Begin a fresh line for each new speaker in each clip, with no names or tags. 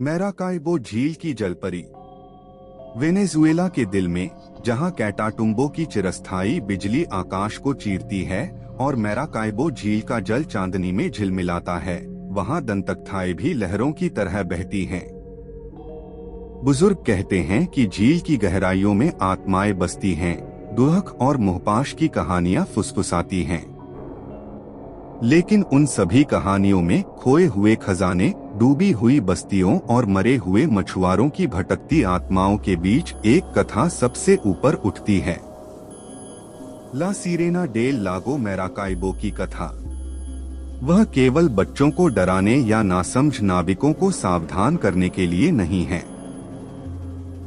मैराकाइबो झील की जलपरी। वेनेजुएला के दिल में, जहां कैटाटुम्बो की चिरस्थायी बिजली आकाश को चीरती है और मैराकाइबो झील का जल चांदनी में झिलमिलाता है, वहां दंतकथाएं भी लहरों की तरह बहती हैं। बुजुर्ग कहते हैं कि झील की गहराइयों में आत्माएं बसती हैं, दुहक और मोहपाश की कहानियां फुसफुसाती हैं। लेकिन उन सभी कहानियों में खोए हुए खजाने, डूबी हुई बस्तियों और मरे हुए मछुआरों की भटकती आत्माओं के बीच एक कथा सबसे ऊपर उठती है। ला सिरेना डेल लागो मैराकाइबो की कथा। वह केवल बच्चों को डराने या नासमझ नाविकों को सावधान करने के लिए नहीं है।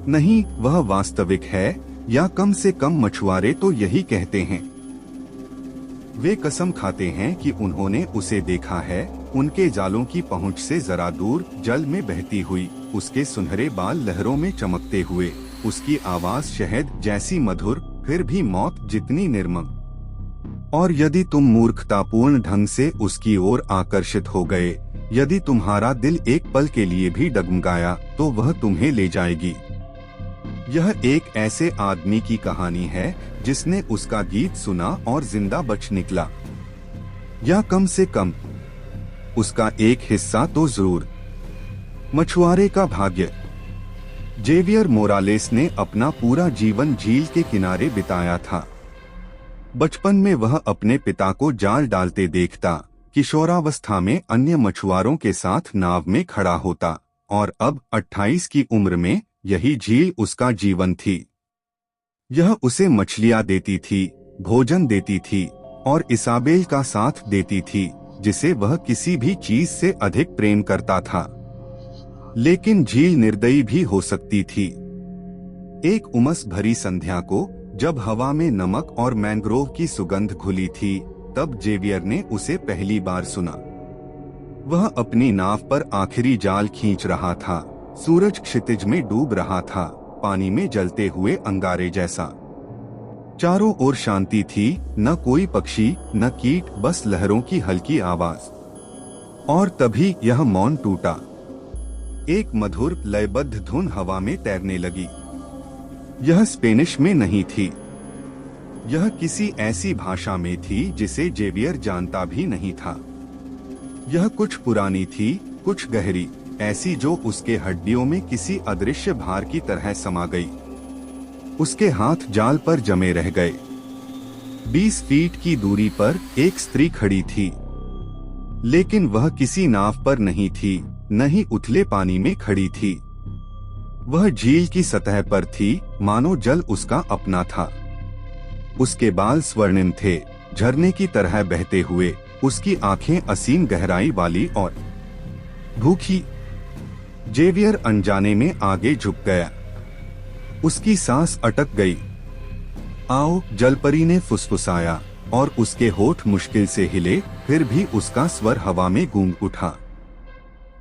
नहीं, वह वास्तविक है, या कम से कम मछुआरे तो यही कहते हैं। वे कसम खाते हैं कि उन्होंने उसे देखा है, उनके जालों की पहुंच से जरा दूर, जल में बहती हुई, उसके सुनहरे बाल लहरों में चमकते हुए, उसकी आवाज शहद जैसी मधुर, फिर भी मौत जितनी निर्मम। और यदि तुम मूर्खतापूर्ण ढंग से उसकी ओर आकर्षित हो गए, यदि तुम्हारा दिल एक पल के लिए भी डगमगाया, तो वह तुम्हें ले जाएगी। यह एक ऐसे आदमी की कहानी है जिसने उसका गीत सुना और जिंदा बच निकला, या कम से कम उसका एक हिस्सा तो जरूर। मछुआरे का भाग्य। जेवियर मोरालेस ने अपना पूरा जीवन झील के किनारे बिताया था। बचपन में वह अपने पिता को जाल डालते देखता, किशोरावस्था में अन्य मछुआरों के साथ नाव में खड़ा होता, और अब 28 की उम्र में यही झील उसका जीवन थी। यह उसे मछलियां देती थी, भोजन देती थी, और इसाबेल का साथ देती थी, जिसे वह किसी भी चीज से अधिक प्रेम करता था। लेकिन झील निर्दयी भी हो सकती थी। एक उमस भरी संध्या को, जब हवा में नमक और मैंग्रोव की सुगंध घुली थी, तब जेवियर ने उसे पहली बार सुना। वह अपनी नाव पर आखिरी जाल खींच रहा था। सूरज क्षितिज में डूब रहा था, पानी में जलते हुए अंगारे जैसा। चारों ओर शांति थी, न कोई पक्षी, न कीट, बस लहरों की हल्की आवाज। और तभी यह मौन टूटा। एक मधुर लयबद्ध धुन हवा में तैरने लगी। यह स्पेनिश में नहीं थी। यह किसी ऐसी भाषा में थी जिसे जेवियर जानता भी नहीं था। यह कुछ पुरानी थी, कुछ गहरी, ऐसी जो उसके हड्डियों में किसी अदृश्य भार की तरह समा गई। उसके हाथ जाल पर जमे रह गए। 20 फीट की दूरी पर एक स्त्री खड़ी थी, लेकिन वह किसी नाव पर नहीं थी, न ही उथले पानी में खड़ी थी। वह झील की सतह पर थी, मानो जल उसका अपना था। उसके बाल स्वर्णिम थे, झरने की तरह बहते हुए। उसकी आंखें असीम गहराई वाली और भूखी। जेवियर अनजाने में आगे झुक गया। उसकी सांस अटक गई। आओ, जलपरी ने फुसफुसाया, और उसके होठ मुश्किल से हिले, फिर भी उसका स्वर हवा में गूंज उठा।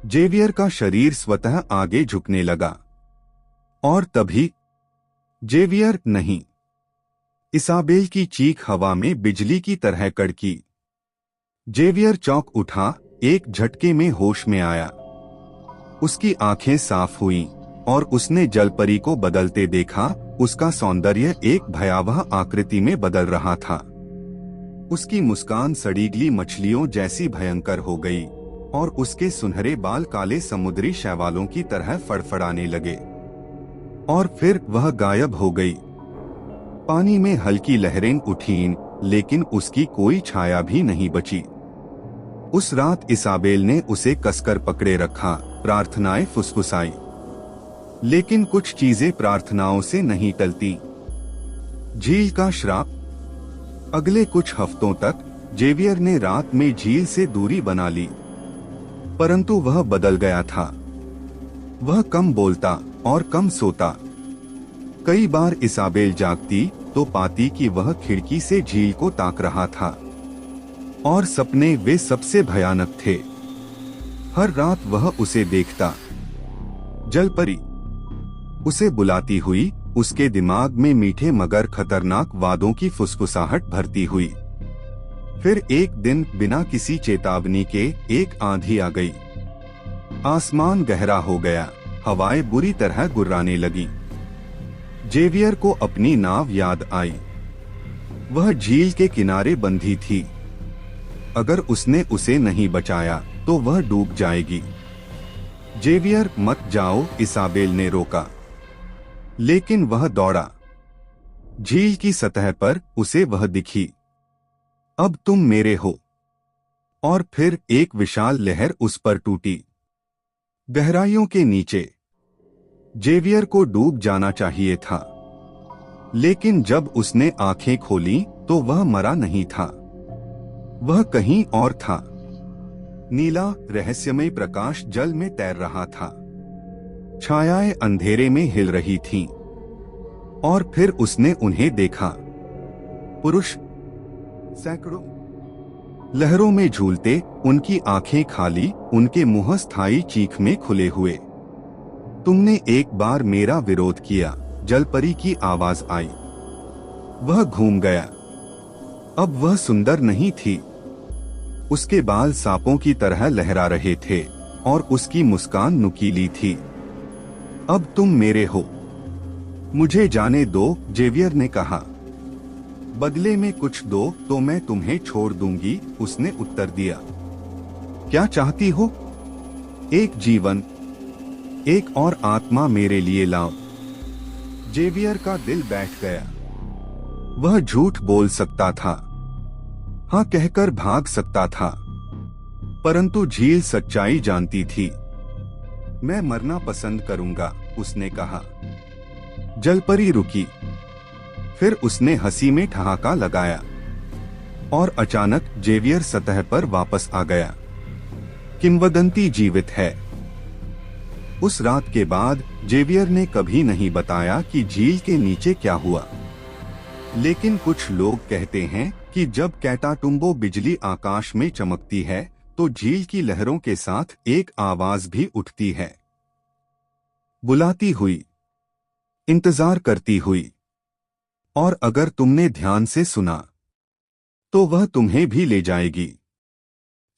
जेवियर का शरीर स्वतः आगे झुकने लगा। और तभी जेवियर नहीं, इसाबेल की चीख हवा में बिजली की तरह कड़की। जेवियर चौंक उठा, एक झटके में होश में आया। उसकी आंखें साफ हुईं, और उसने जलपरी को बदलते देखा। उसका सौंदर्य एक भयावह आकृति में बदल रहा था। उसकी मुस्कान सड़ीगली मछलियों जैसी भयंकर हो गई, और उसके सुनहरे बाल काले समुद्री शैवालों की तरह फड़फड़ाने लगे। और फिर वह गायब हो गई। पानी में हल्की लहरें उठीं, लेकिन उसकी कोई छाया भी नहीं बची। उस रात इसाबेल ने उसे कसकर पकड़े रखा, प्रार्थनाएं फुसफुसाई। लेकिन कुछ चीजें प्रार्थनाओं से नहीं टलती। झील का श्राप। अगले कुछ हफ्तों तक जेवियर ने रात में झील से दूरी बना ली, परंतु वह बदल गया था। वह कम बोलता और कम सोता। कई बार इसाबेल जागती तो पाती कि वह खिड़की से झील को ताक रहा था, और सपने वे सबसे भयानक थे। हर रात वह उसे देखता। जलपरी उसे बुलाती हुई, उसके दिमाग में मीठे मगर खतरनाक वादों की फुसफुसाहट भरती हुई। फिर एक दिन बिना किसी चेतावनी के एक आंधी आ गई। आसमान गहरा हो गया, हवाएं बुरी तरह गुर्राने लगी। जेवियर को अपनी नाव याद आई। वह झील के किनारे बंधी थी। अगर उसने उसे नहीं बचाया तो वह डूब जाएगी। जेवियर, मत जाओ, इसाबेल ने रोका। लेकिन वह दौड़ा। झील की सतह पर उसे वह दिखी। अब तुम मेरे हो। और फिर एक विशाल लहर उस पर टूटी। गहराइयों के नीचे जेवियर को डूब जाना चाहिए था, लेकिन जब उसने आंखें खोली तो वह मरा नहीं था। वह कहीं और था। नीला रहस्यमय प्रकाश जल में तैर रहा था। छायाएं अंधेरे में हिल रही थीं। और फिर उसने उन्हें देखा। पुरुष, सैकड़ों, लहरों में झूलते, उनकी आंखें खाली, उनके मुंह स्थायी चीख में खुले हुए। तुमने एक बार मेरा विरोध किया, जलपरी की आवाज आई। वह घूम गया। अब वह सुंदर नहीं थी। उसके बाल सांपों की तरह लहरा रहे थे और उसकी मुस्कान नुकीली थी। अब तुम मेरे हो। मुझे जाने दो, जेवियर ने कहा। बदले में कुछ दो तो मैं तुम्हें छोड़ दूंगी, उसने उत्तर दिया। क्या चाहती हो? एक जीवन, एक और आत्मा मेरे लिए लाओ। जेवियर का दिल बैठ गया। वह झूठ बोल सकता था, हाँ कहकर भाग सकता था, परंतु झील सच्चाई जानती थी। मैं मरना पसंद करूंगा, उसने कहा। जलपरी रुकी। फिर उसने हंसी में ठहाका लगाया और अचानक जेवियर सतह पर वापस आ गया। किंवदंती जीवित है। उस रात के बाद जेवियर ने कभी नहीं बताया कि झील के नीचे क्या हुआ। लेकिन कुछ लोग कहते हैं कि जब कैटाटुम्बो बिजली आकाश में चमकती है तो झील की लहरों के साथ एक आवाज भी उठती है, बुलाती हुई, इंतजार करती हुई। और अगर तुमने ध्यान से सुना तो वह तुम्हें भी ले जाएगी।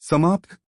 समाप्त।